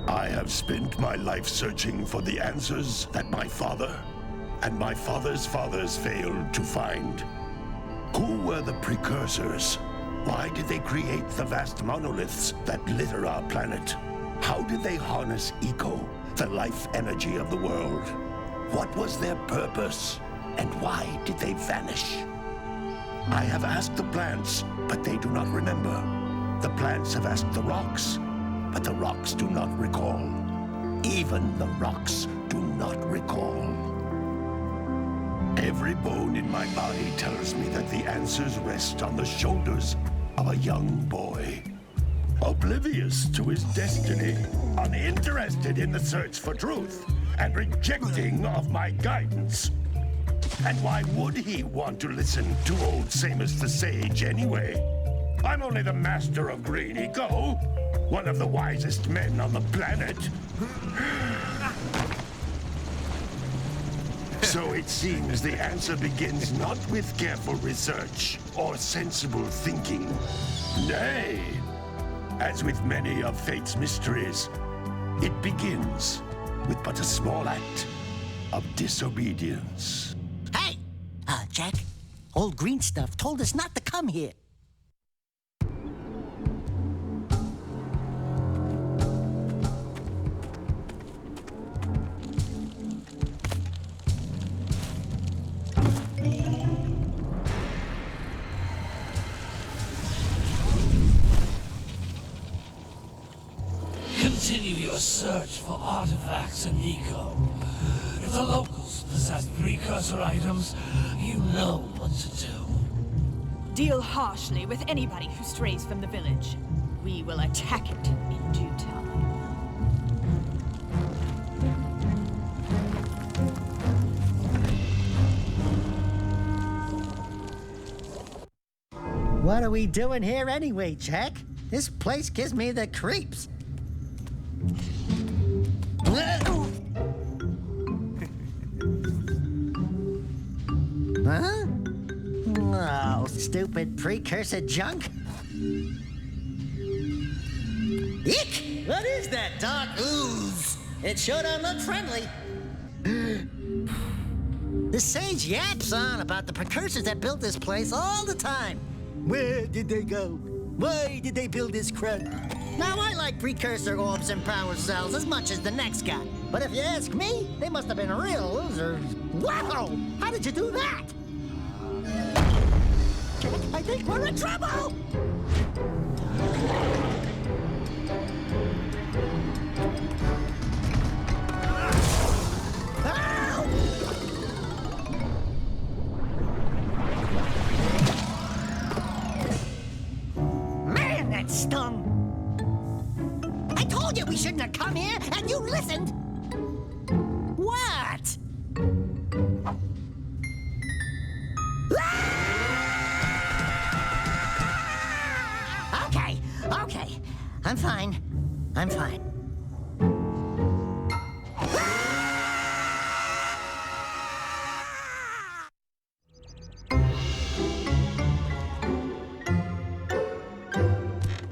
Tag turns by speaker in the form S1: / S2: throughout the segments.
S1: I have spent my life searching for the answers that my father and my father's fathers failed to find. Who were the precursors? Why did they create the vast monoliths that litter our planet? How did they harness eco, the life energy of the world? What was their purpose, and why did they vanish? I have asked the plants, but they do not remember. The plants have asked the rocks, but the rocks do not recall. Even the rocks do not recall. Every bone in my body tells me that the answers rest on the shoulders of a young boy. Oblivious to his destiny, uninterested in the search for truth, and rejecting of my guidance. And why would he want to listen to old Samus the Sage anyway? I'm only the master of green eco, one of the wisest men on the planet. So it seems the answer begins not with careful research or sensible thinking. Nay, as with many of fate's mysteries, it begins with but a small act of disobedience.
S2: Hey! Jak, old green stuff told us not to come here.
S3: Continue your search for artifacts and eco. If the locals possess precursor items, you know what to do.
S4: Deal harshly with anybody who strays from the village. We will attack it in due time.
S2: What are we doing here anyway, Jak? This place gives me the creeps. Huh? Oh, stupid precursor junk. Eek! What is that dark ooze? It sure don't look friendly. The sage yaps on about the precursors that built this place all the time. Where did they go? Why did they build this crud? Now, I like precursor orbs and power cells as much as the next guy. But if you ask me, they must have been real losers. Wow! How did you do that? I think we're in trouble! Ow! Man, that stung! I told you we shouldn't have come here, and you listened! What? Okay. I'm fine.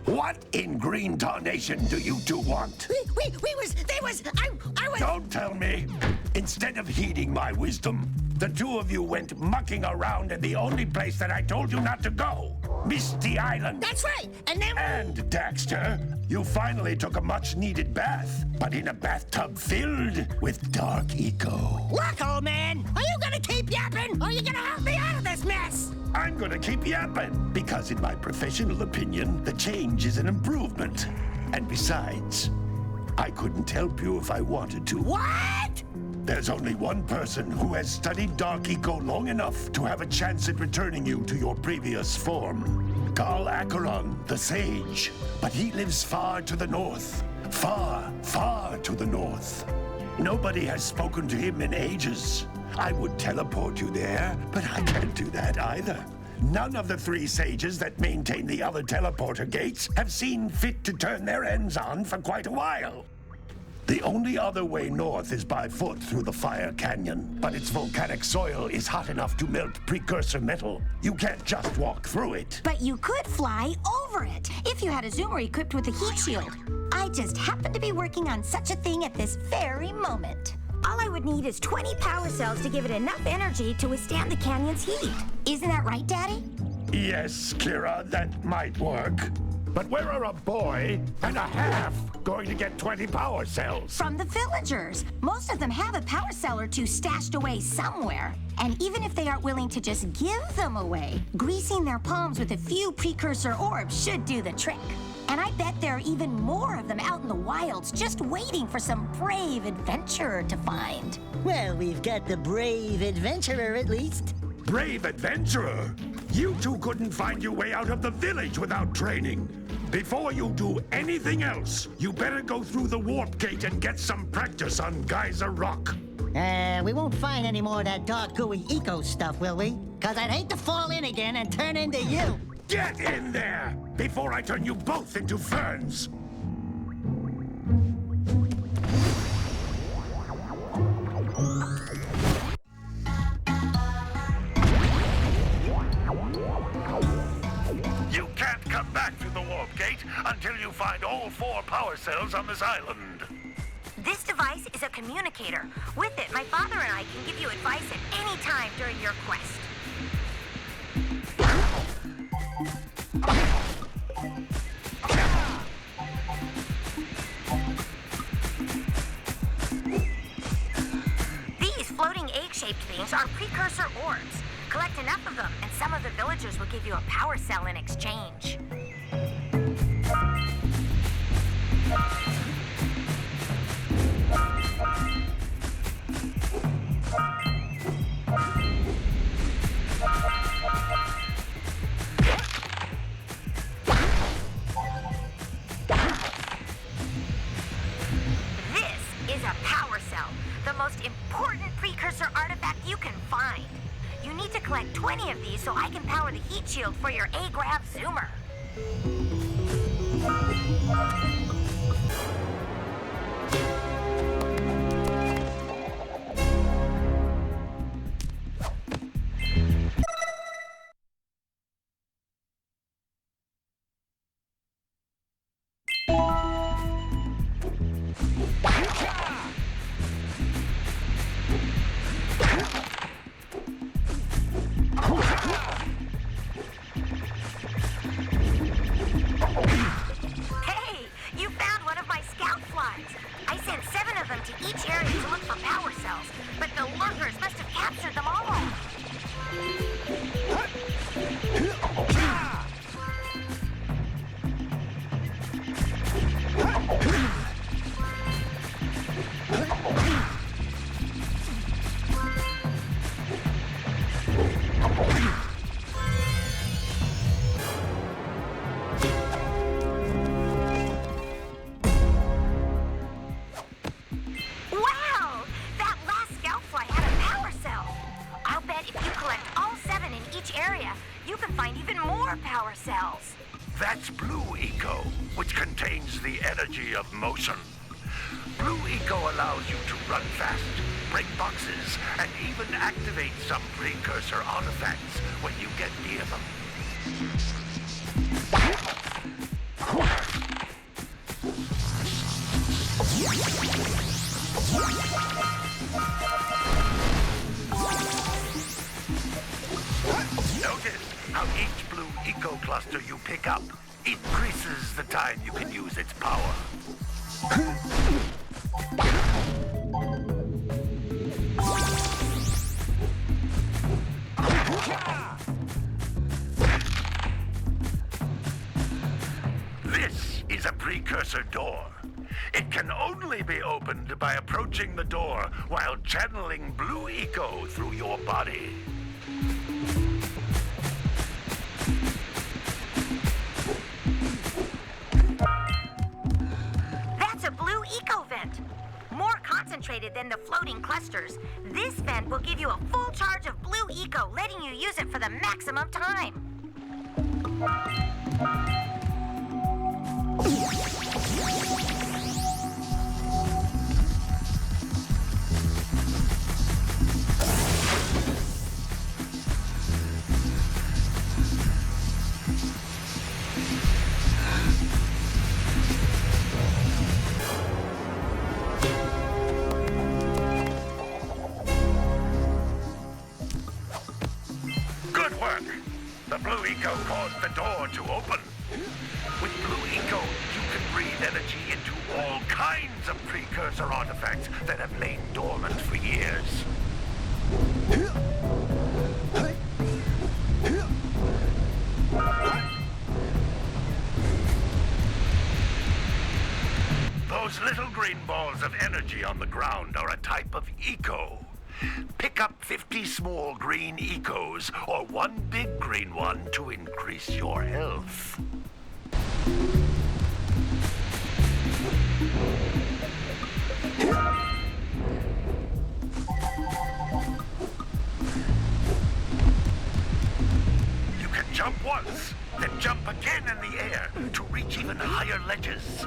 S1: What in green tarnation do you two want?
S2: I was...
S1: Don't tell me. Instead of heeding my wisdom, the two of you went mucking around in the only place that I told you not to go. Misty Island.
S2: That's right, and then...
S1: And, Daxter, you finally took a much-needed bath, but in a bathtub filled with dark eco.
S2: Look, old man, are you gonna keep yapping, or are you gonna help me out of this mess?
S1: I'm gonna keep yapping, because in my professional opinion, the change is an improvement. And besides, I couldn't help you if I wanted to.
S2: What?
S1: There's only one person who has studied Dark Eco long enough to have a chance at returning you to your previous form. Carl Acheron, the Sage. But he lives far to the north. Far, far to the north. Nobody has spoken to him in ages. I would teleport you there, but I can't do that either. None of the three sages that maintain the other teleporter gates have seen fit to turn their ends on for quite a while. The only other way north is by foot through the Fire Canyon, but its volcanic soil is hot enough to melt precursor metal. You can't just walk through it.
S5: But you could fly over it if you had a zoomer equipped with a heat shield. I just happen to be working on such a thing at this very moment. All I would need is 20 power cells to give it enough energy to withstand the canyon's heat. Isn't that right, Daddy?
S1: Yes, Kira, that might work. But where are a boy and a half going to get 20 power cells?
S5: From the villagers. Most of them have a power cell or two stashed away somewhere. And even if they aren't willing to just give them away, greasing their palms with a few precursor orbs should do the trick. And I bet there are even more of them out in the wilds just waiting for some brave adventurer to find.
S2: Well, we've got the brave adventurer at least.
S1: Brave adventurer? You two couldn't find your way out of the village without training. Before you do anything else, you better go through the warp gate and get some practice on Geyser Rock.
S2: We won't find any more of that dark gooey eco stuff, will we? 'Cause I'd hate to fall in again and turn into you.
S1: Get in there before I turn you both into ferns. You can't come back through the warp gate until you find all 4 power cells on this island.
S5: This device is a communicator. With it, my father and I can give you advice at any time during your quest. These floating egg-shaped things are precursor orbs. Collect enough of them, and some of the villagers will give you a power cell in exchange. This is a power cell, the most important precursor artifact you can find. You need to collect 20 of these so I can power the heat shield for your A-Grav zoomer.
S1: That's Blue Eco, which contains the energy of motion. Blue Eco allows you to run fast, break boxes, and even activate some precursor artifacts when you get near them. Notice how each Blue Eco cluster you pick up increases the time you can use its power. This is a precursor door. It can only be opened by approaching the door while channeling Blue Eco through your body.
S5: That's a Blue Eco vent. More concentrated than the floating clusters, this vent will give you a full charge of Blue Eco, letting you use it for the maximum time.
S1: eco caused the door to open. With blue eco, you can breathe energy into all kinds of precursor artifacts that have lain dormant for years. Those little green balls of energy on the ground are a type of eco. Pick up 50 small green ecos or one big green one to increase your health. You can jump once, then jump again in the air to reach even higher ledges.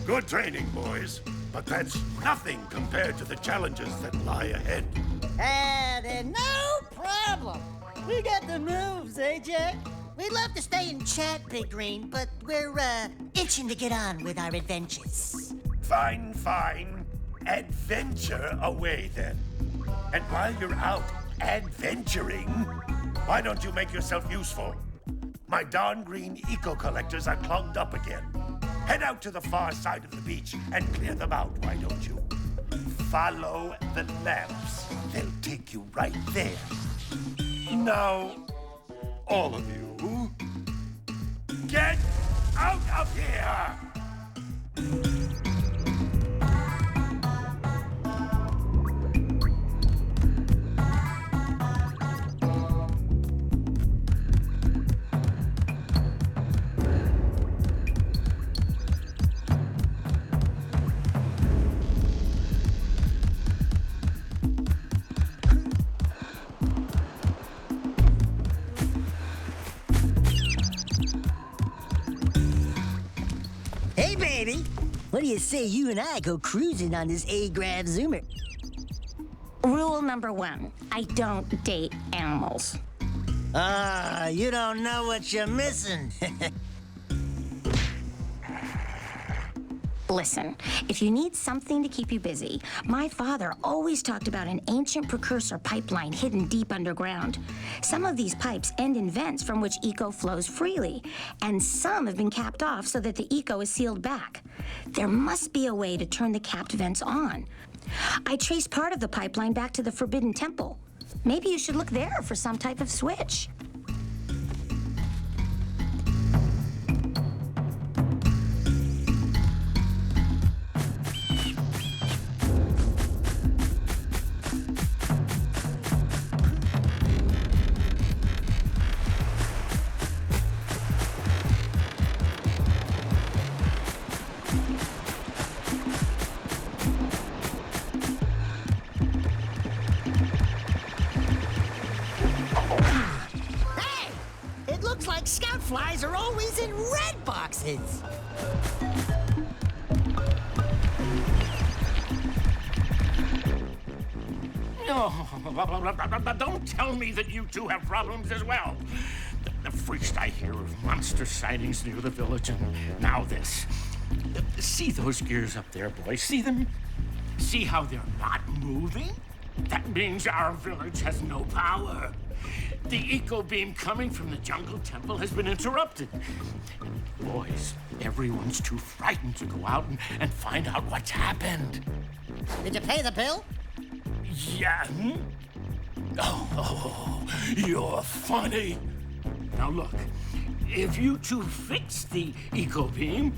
S1: Good training, boys. But that's nothing compared to the challenges that lie ahead.
S2: And no problem. We got the moves, eh, Jack? We'd love to stay and chat, Big Green, but we're, itching to get on with our adventures.
S1: Fine, fine. Adventure away, then. And while you're out adventuring, why don't you make yourself useful? My darn green eco-collectors are clogged up again. Head out to the far side of the beach and clear them out, why don't you? Follow the lamps. They'll take you right there. Now, all of you, get out of here!
S2: Hey, baby. What do you say you and I go cruising on this A-Grav Zoomer?
S5: Rule number 1, I don't date animals.
S2: Ah, you don't know what you're missing.
S5: Listen, if you need something to keep you busy, my father always talked about an ancient precursor pipeline hidden deep underground. Some of these pipes end in vents from which eco flows freely, and some have been capped off so that the eco is sealed back. There must be a way to turn the capped vents on. I traced part of the pipeline back to the Forbidden Temple. Maybe you should look there for some type of switch.
S2: Scout flies are always in red boxes.
S6: Oh, don't tell me that you two have problems as well. The first I hear of monster sightings near the village, and now this. See those gears up there, boys? See them? See how they're not moving? That means our village has no power. The eco beam coming from the jungle temple has been interrupted. Boys, everyone's too frightened to go out and find out what's happened.
S2: Did you pay the bill?
S6: Yeah. Oh, you're funny. Now look, if you two fix the eco beam,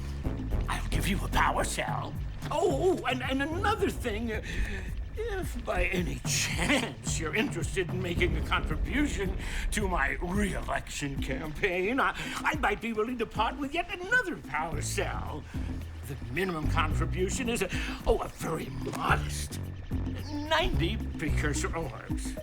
S6: I'll give you a power cell. Oh, and another thing. If by any chance you're interested in making a contribution to my re-election campaign, I might be willing to part with yet another power cell. The minimum contribution is a very modest 90 precursor orbs.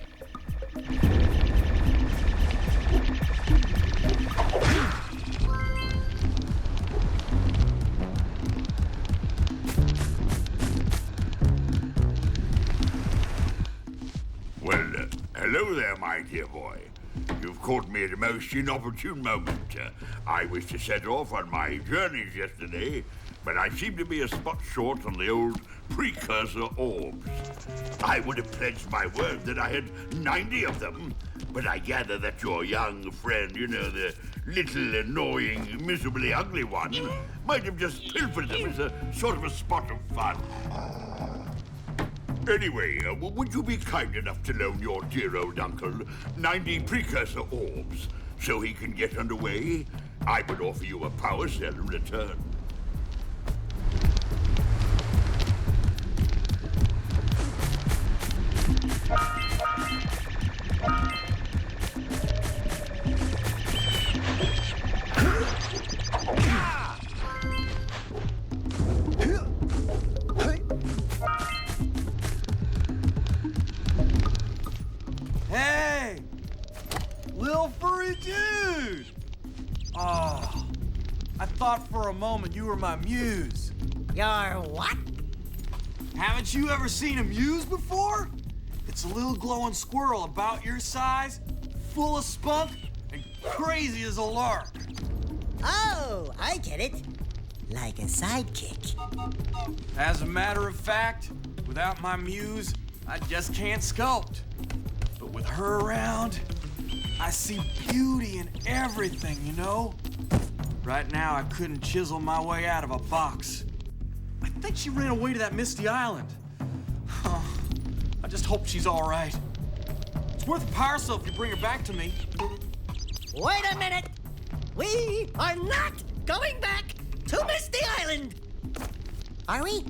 S7: Well, hello there, my dear boy. You've caught me at a most inopportune moment. I was to set off on my journeys yesterday, but I seem to be a spot short on the old precursor orbs. I would have pledged my word that I had 90 of them, but I gather that your young friend, you know, the little annoying, miserably ugly one, might have just pilfered them as a sort of a spot of fun. Anyway, would you be kind enough to loan your dear old uncle 90 precursor orbs so he can get underway? I would offer you a power cell in return.
S8: Hey! Lil furry dude! Oh, I thought for a moment you were my muse.
S2: Your what?
S8: Haven't you ever seen a muse before? It's a little glowing squirrel about your size, full of spunk, and crazy as a lark.
S2: Oh, I get it. Like a sidekick.
S8: As a matter of fact, without my muse, I just can't sculpt. But with her around, I see beauty in everything, you know? Right now, I couldn't chisel my way out of a box. I think she ran away to that misty island. Huh. I just hope she's all right. It's worth a power cell if you bring her back to me.
S2: Wait a minute. We are not going back to Misty Island. Are we?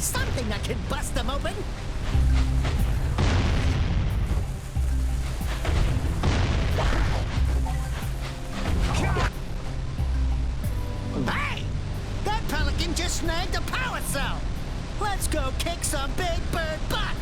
S2: Something that could bust them open. Hey! That pelican just snagged a power cell. Let's go kick some big bird butt.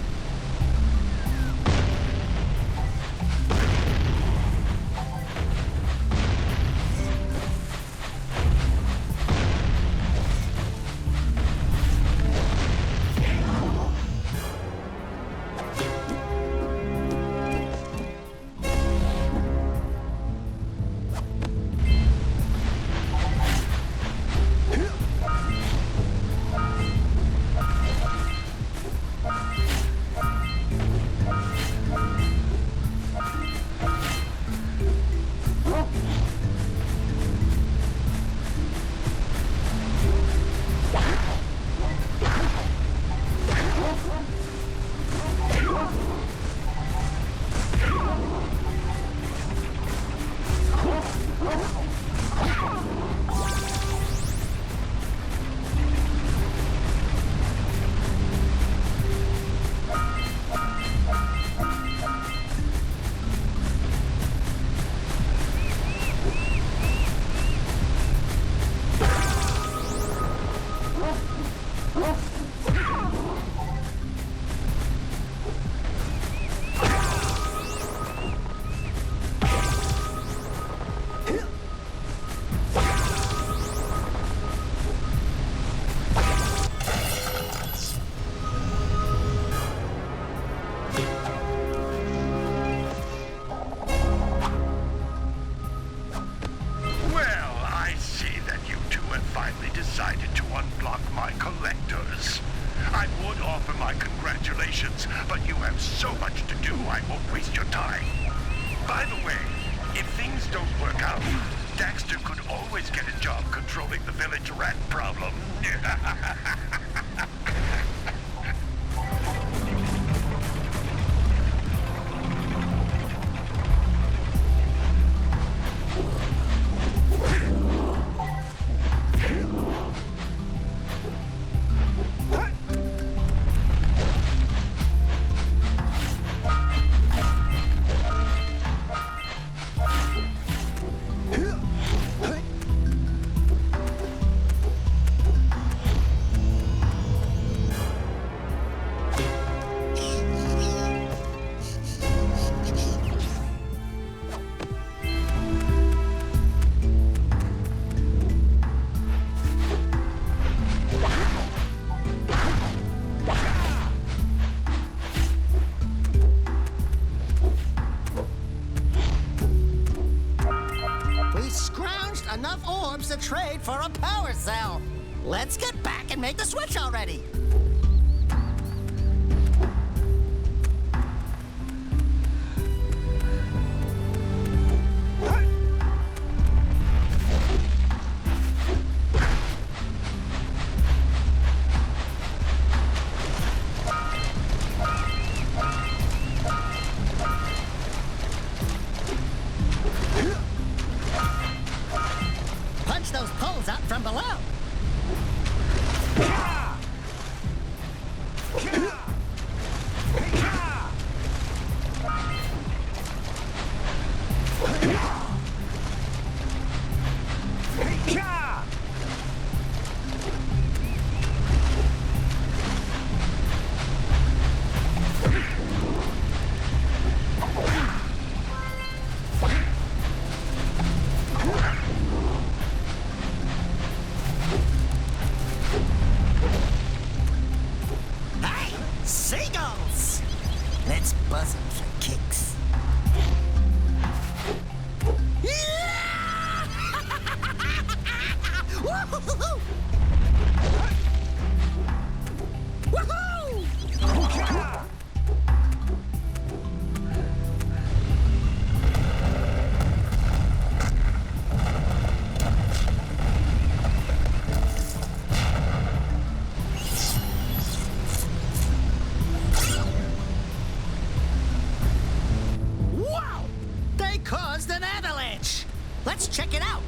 S1: controlling the village rat problem.
S2: Enough orbs to trade for a power cell. Let's get back and make the switch already. Those poles out from below. Seagulls! Let's buzz them for kicks. Yeah! Woohoo! Woohoo! Caused an avalanche. Let's check it out.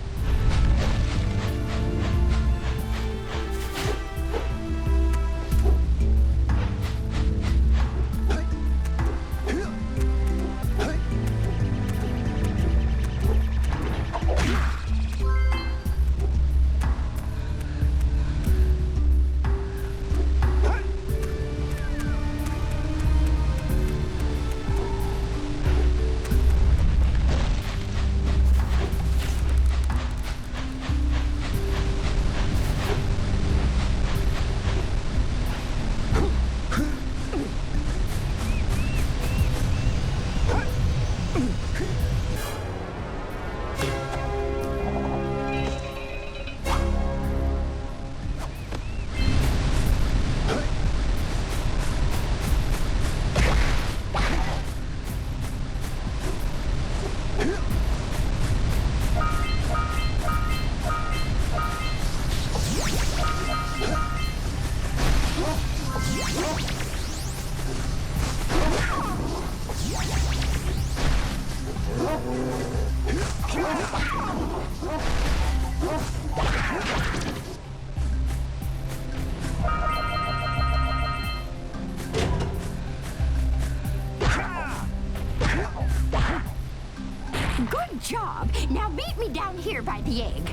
S5: Good job. Now meet me down here by the egg.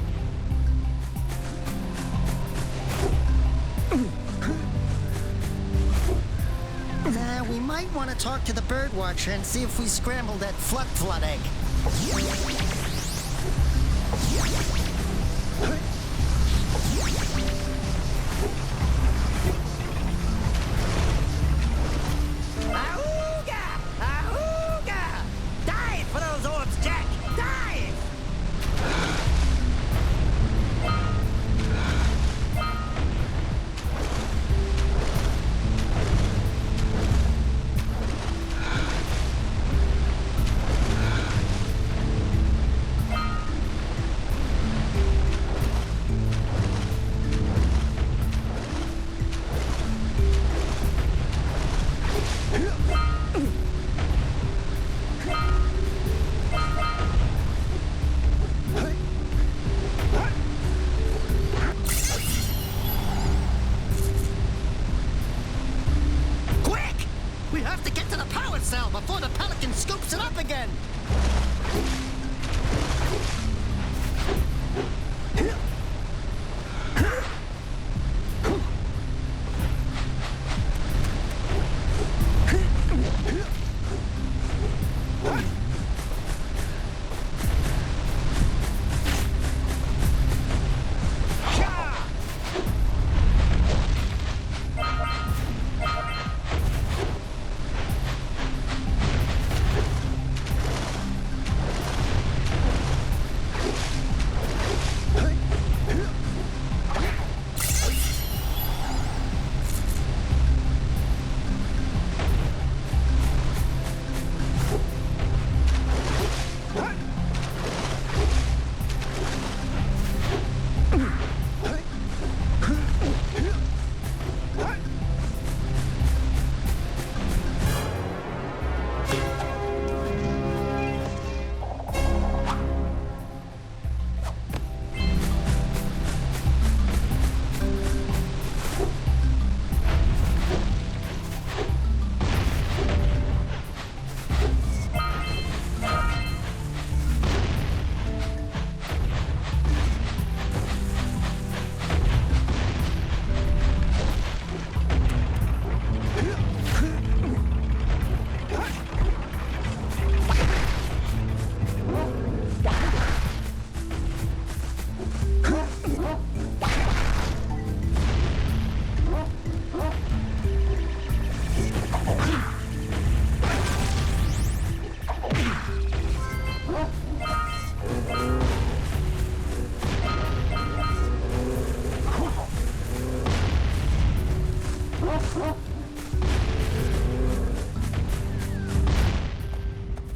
S2: We might want to talk to the bird watcher and see if we scrambled that flood egg. Ahooga! Ahooga! Dive for those orbs, Jack! Dive! again.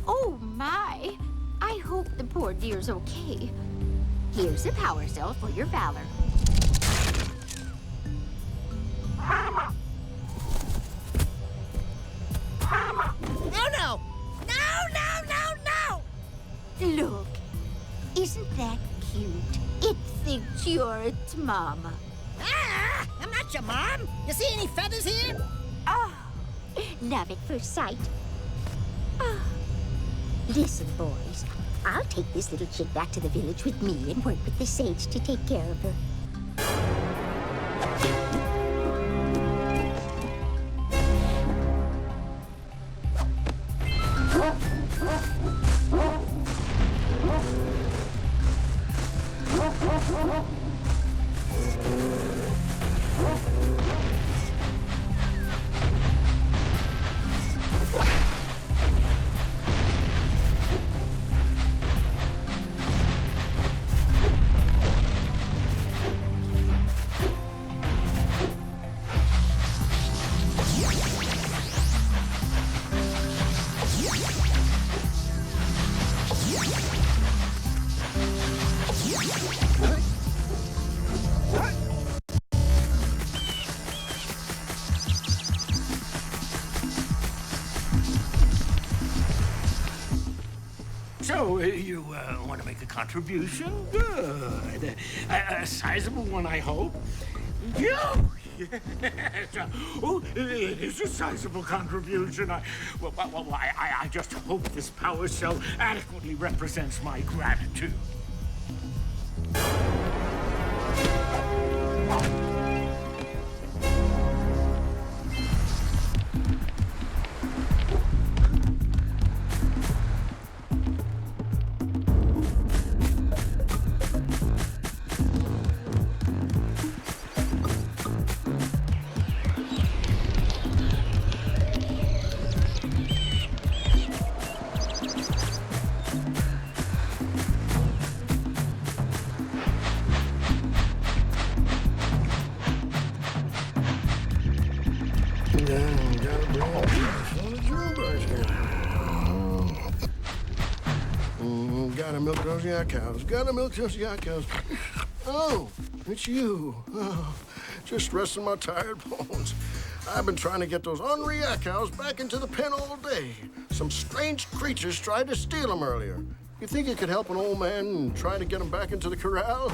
S9: Oh my! I hope the poor dear's okay. Here's a power cell for your valor.
S2: Oh no! No!
S9: Look, isn't that cute? It thinks you're its mama.
S2: Ah! I'm not your mom. You see any feathers here?
S9: Oh, love at first sight. Oh. Listen, boys, I'll take this little chick back to the village with me and work with the sage to take care of her.
S6: So, you want to make a contribution? Good. A sizable one, I hope. Yes. Oh, it is a sizable contribution. I just hope this power cell adequately represents my gratitude.
S10: Gotta milk those yak cows. Gotta milk those yak cows. Oh, it's you. Oh, just resting my tired bones. I've been trying to get those ornery yak cows back into the pen all day. Some strange creatures tried to steal them earlier. You think you could help an old man and try to get them back into the corral?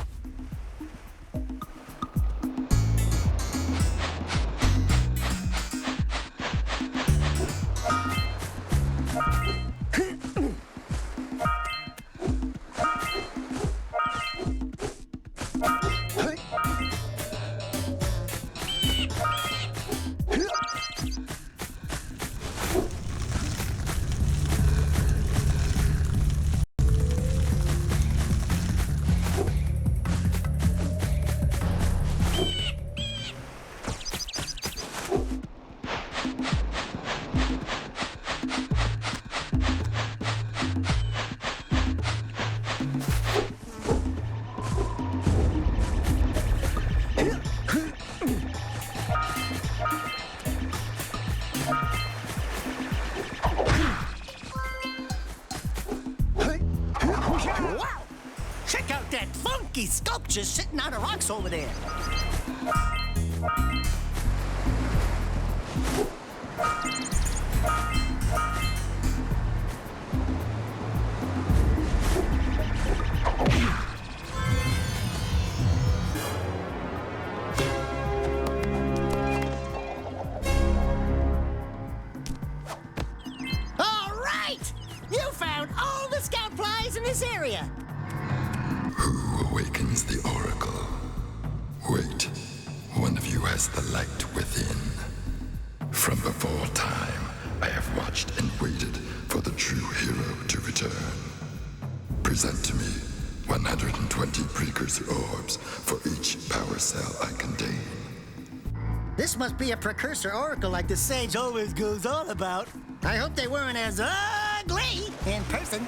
S2: Wow! Check out that funky sculpture sitting on the rocks over there. All right! You found all the scout flies in this area.
S11: Who awakens the oracle? Wait, one of you has the light within. From before time, I have watched and waited for the true hero to return. Present to me 120 precursor orbs for each power cell I contain.
S2: This must be a precursor oracle like the sage always goes on about. I hope they weren't as ugly in person.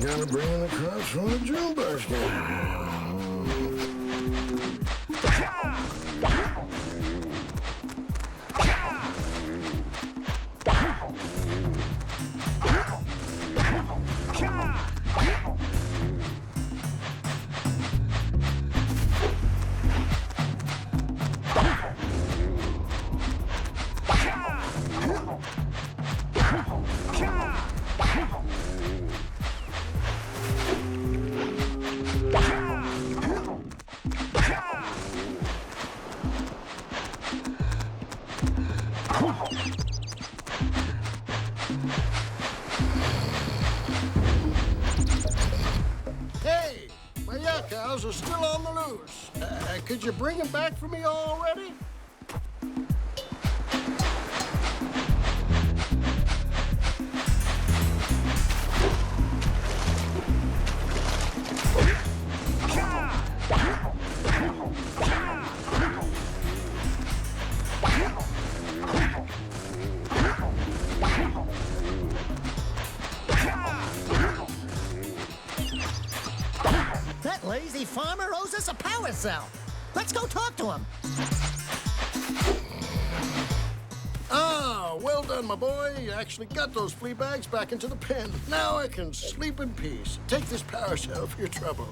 S10: Gotta bring in the crops from the June basket. Hey, my yak cows are still on the loose. Could you bring them back for me already?
S2: That lazy farmer owes us a power cell. Let's go talk to him.
S10: Ah, well done, my boy. You actually got those flea bags back into the pen. Now I can sleep in peace. Take this power cell for your trouble.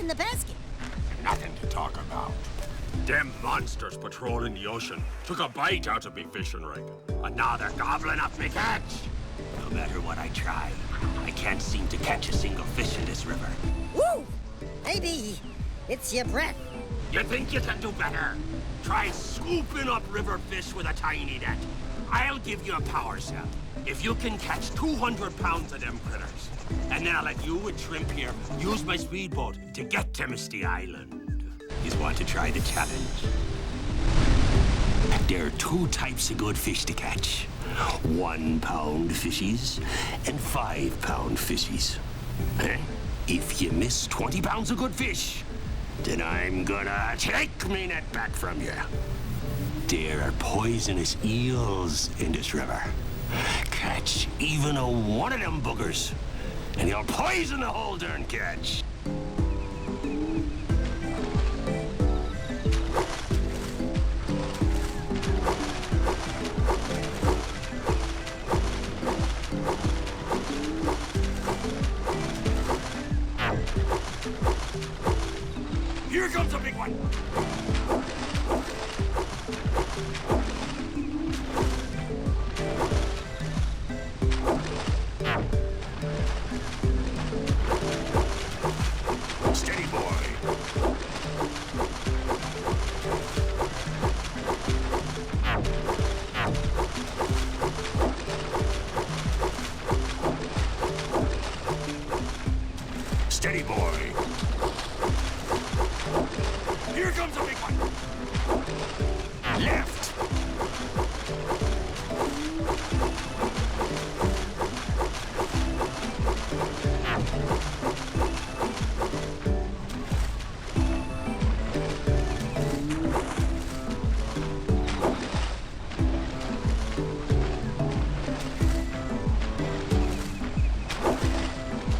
S2: in the basket?
S6: Nothing to talk about.
S12: Them monsters patrolling the ocean took a bite out of me fishing rig. And now they're gobbling up me catch. No matter what I try, I can't seem to catch a single fish in this river.
S2: Woo! Maybe it's your breath.
S12: You think you can do better? Try scooping up river fish with a tiny net. I'll give you a power cell if you can catch 200 pounds of them critters. And then I'll let you and Shrimp here use my speedboat to get to Misty Island. You want to try the challenge? There are 2 types of good fish to catch. 1 pound fishies and 5 pound fishies. If you miss 20 pounds of good fish, then I'm gonna take me net back from you. There are poisonous eels in this river. Catch even one of them boogers, and you'll poison the whole darn catch. Here comes a big one. Steady, boy. Steady, boy. Here comes a big one. Left.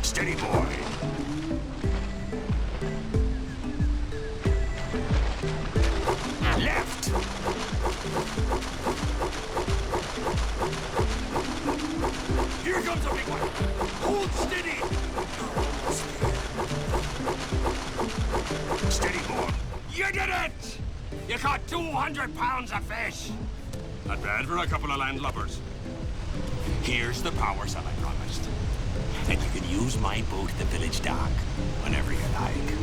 S12: Steady, boy. Left. Here comes a big one. Hold steady. Steady, boy. You did it! You caught 200 pounds of fish. Not bad for a couple of landlubbers. Here's the power cell I promised. And you can use my boat at the village dock whenever you like.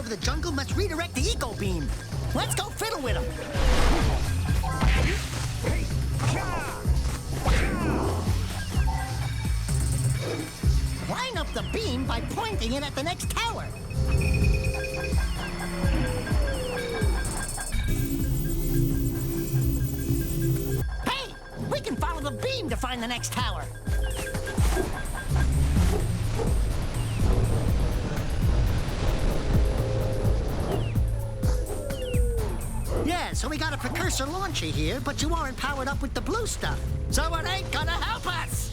S2: over the jungle must redirect the eco beam. Let's go fiddle with him. Line up the beam by pointing it at the next tower. Hey, we can follow the beam to find the next tower. Yeah, so we got a precursor launcher here, but you aren't powered up with the blue stuff. So it ain't gonna help us!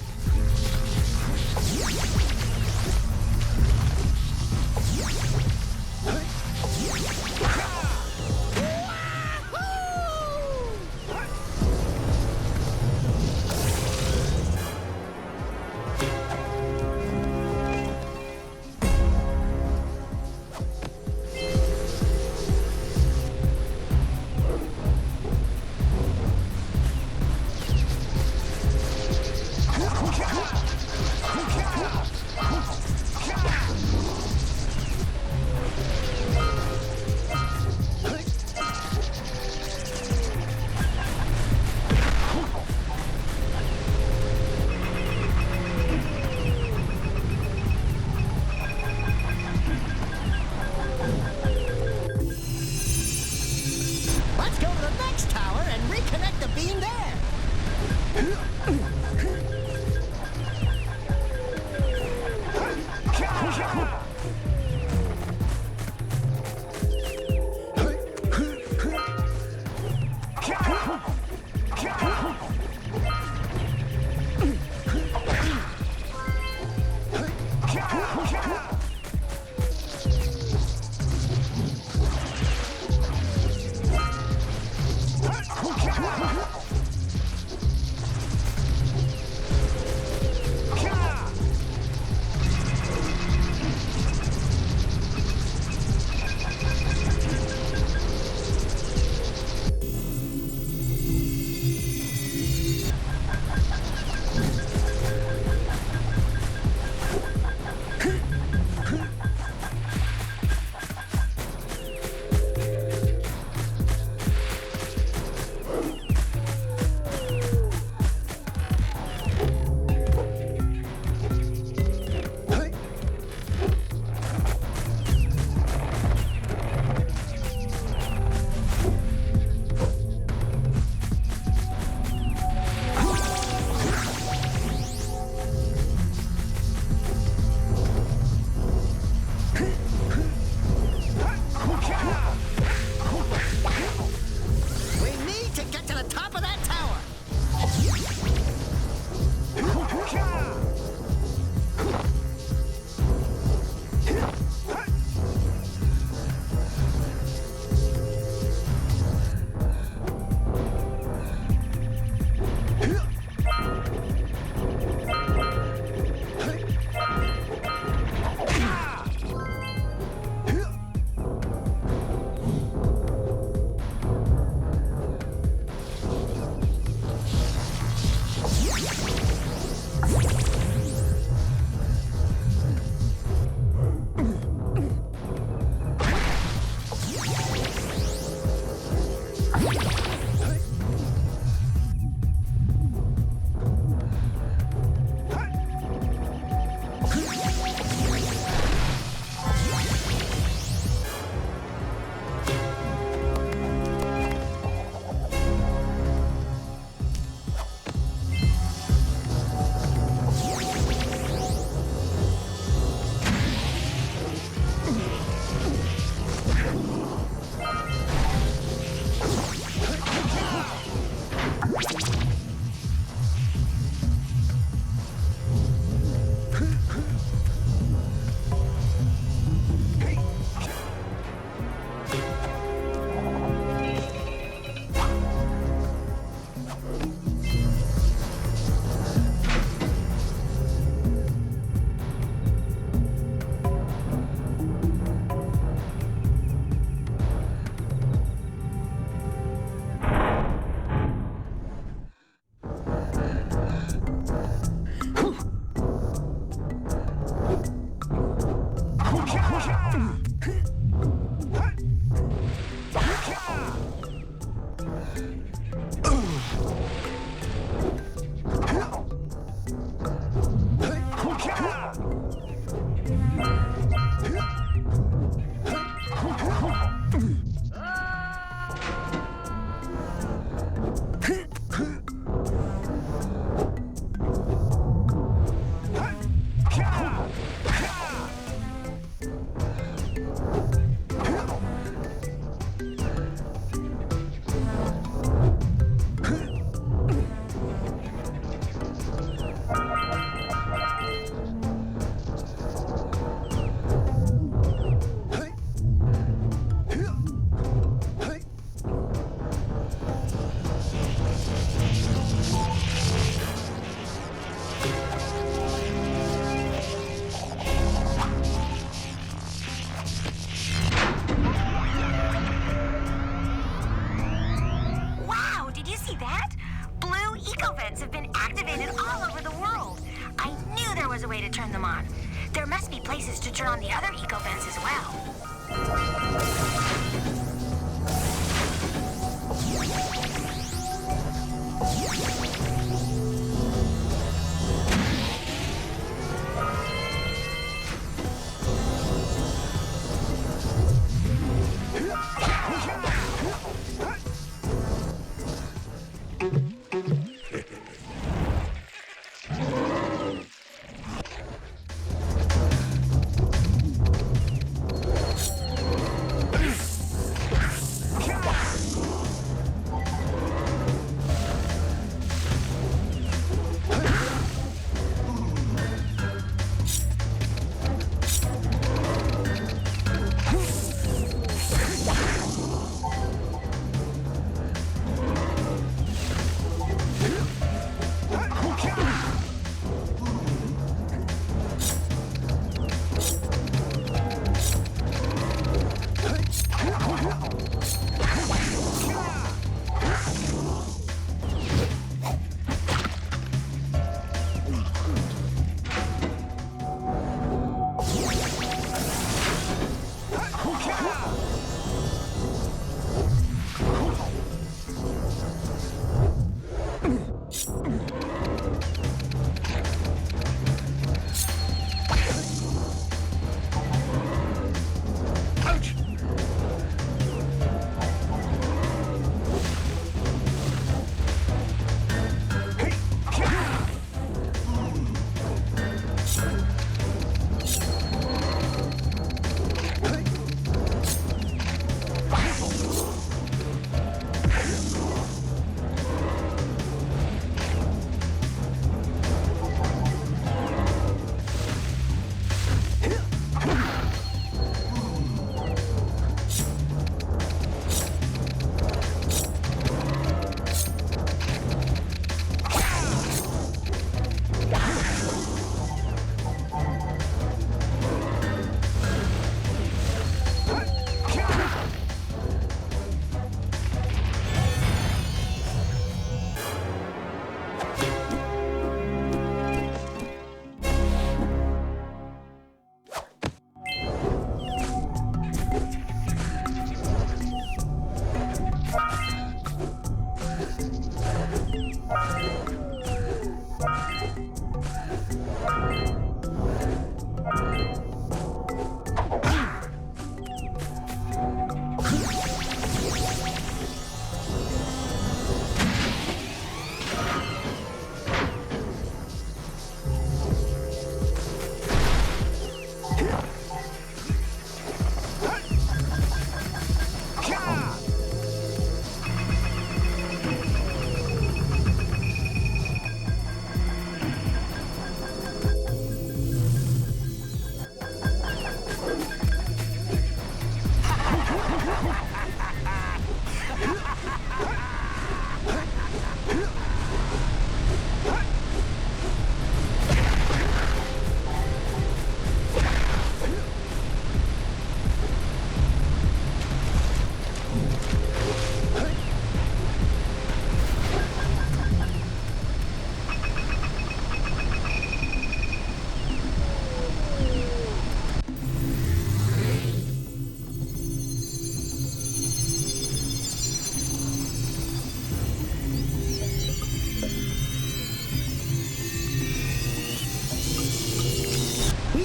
S5: that? Blue eco-vents have been activated all over the world. I knew there was a way to turn them on. There must be places to turn on the other eco-vents as well.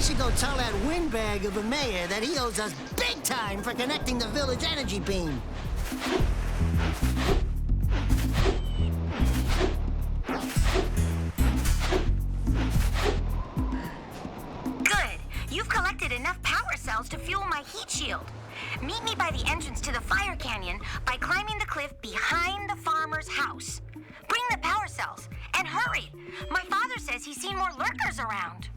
S2: We should go tell that windbag of a mayor that he owes us big time for connecting the village energy beam.
S5: Good. You've collected enough power cells to fuel my heat shield. Meet me by the entrance to the fire canyon by climbing the cliff behind the farmer's house. Bring the power cells, and hurry! My father says he's seen more lurkers around.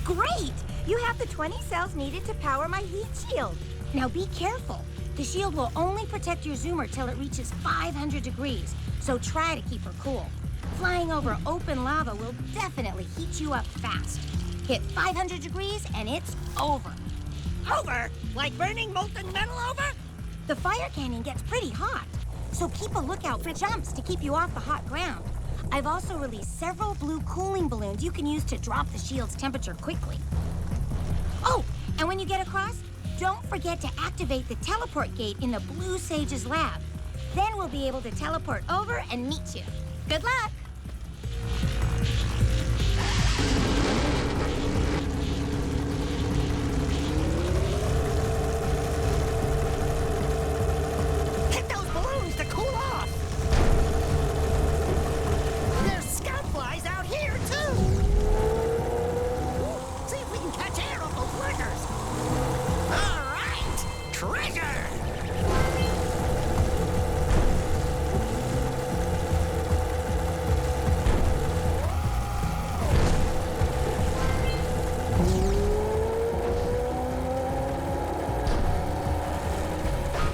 S5: Great! You have the 20 cells cells needed to power my heat shield. Now be careful. The shield will only protect your zoomer till it reaches 500 degrees, so try to keep her cool. Flying over open lava will definitely heat you up fast. Hit 500 degrees and it's over.
S2: Over? Like burning molten metal over?
S5: The fire canyon gets pretty hot, so keep a lookout for jumps to keep you off the hot ground. I've also released several blue cooling balloons you can use to drop the shield's temperature quickly. Oh, and when you get across, don't forget to activate the teleport gate in the Blue Sage's lab. Then we'll be able to teleport over and meet you. Good luck!
S2: Hit those balloons to cool off! There's scout flies out here, too! See if we can catch air off those workers! All right! Treasure!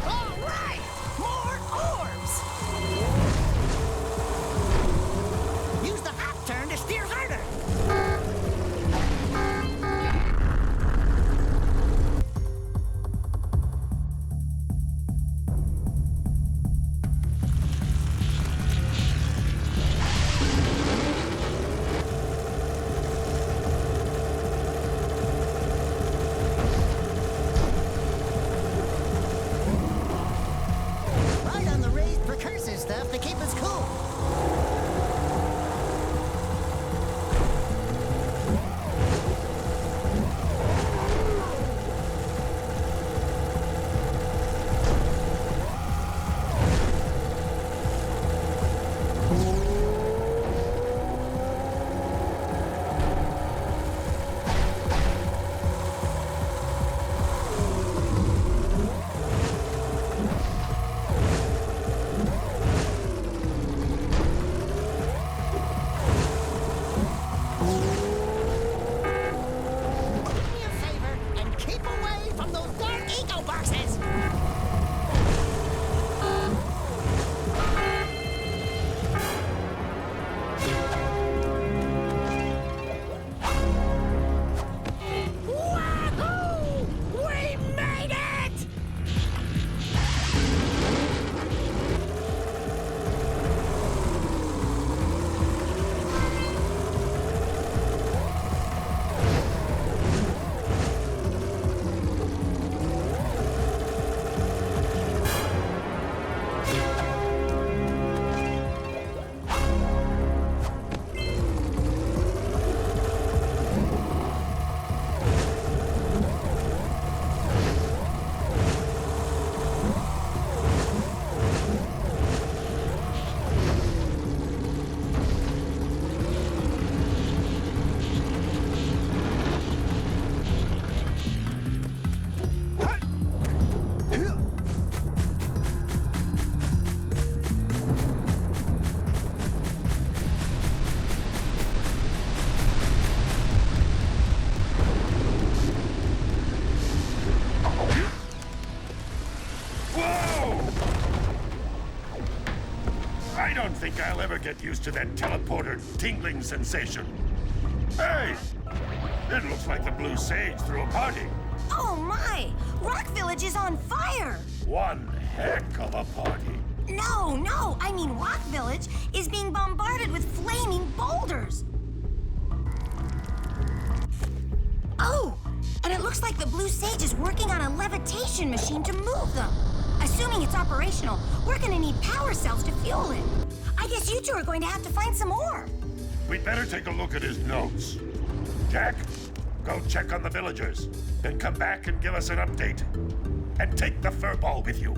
S2: All right! More orbs! Use the hop turn to steer harder! Right on the raised precursor stuff to keep us cool. Do me a favor and keep away from those dark eco boxes. Wahoo! We made it!
S1: Whoa! I don't think I'll ever get used to that teleporter tingling sensation. Hey! It looks like the Blue Sage threw a party.
S5: Oh my! Rock Village is on fire!
S1: One heck of a party.
S5: No, I mean Rock Village is being bombarded with flaming boulders! Oh! And it looks like the Blue Sage is working on a levitation machine to move them. Assuming it's operational, we're gonna need power cells to fuel it. I guess you two are going to have to find some more.
S1: We'd better take a look at his notes. Jack, go check on the villagers. Then come back and give us an update. And take the furball with you.